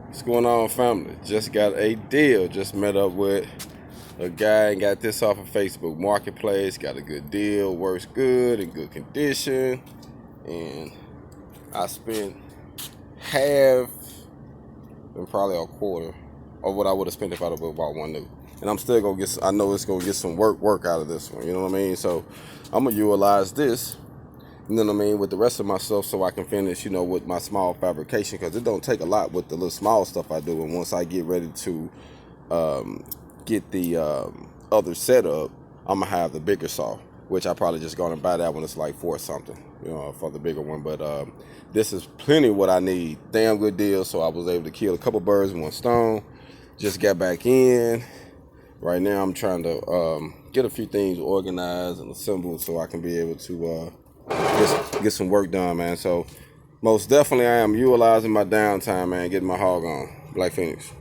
What's going on, family? Just got a deal. Just met up with a guy and got this off of Facebook Marketplace. Got a good deal, works good, in good condition. And I spent half and probably a quarter of what I would have spent if I'd have bought one new. And I'm still gonna get, I know it's gonna get some work out of this one, you know what I mean? So I'm gonna utilize this, you know what I mean, with the rest of my stuff so I can finish, you know, with my small fabrication, because it don't take a lot with the little small stuff I do. And once I get ready to get the other setup, I'm gonna have the bigger saw, which I probably just gonna buy that one. It's like $4 something, you know, for the bigger one. But this is plenty what I need. Damn good deal. So I was able to kill a couple birds with one stone. Just got back in. Right now I'm trying to get a few things organized and assembled so I can be able to get some work done, man. So most definitely I am utilizing my downtime, man, getting my hog on. Black Phoenix.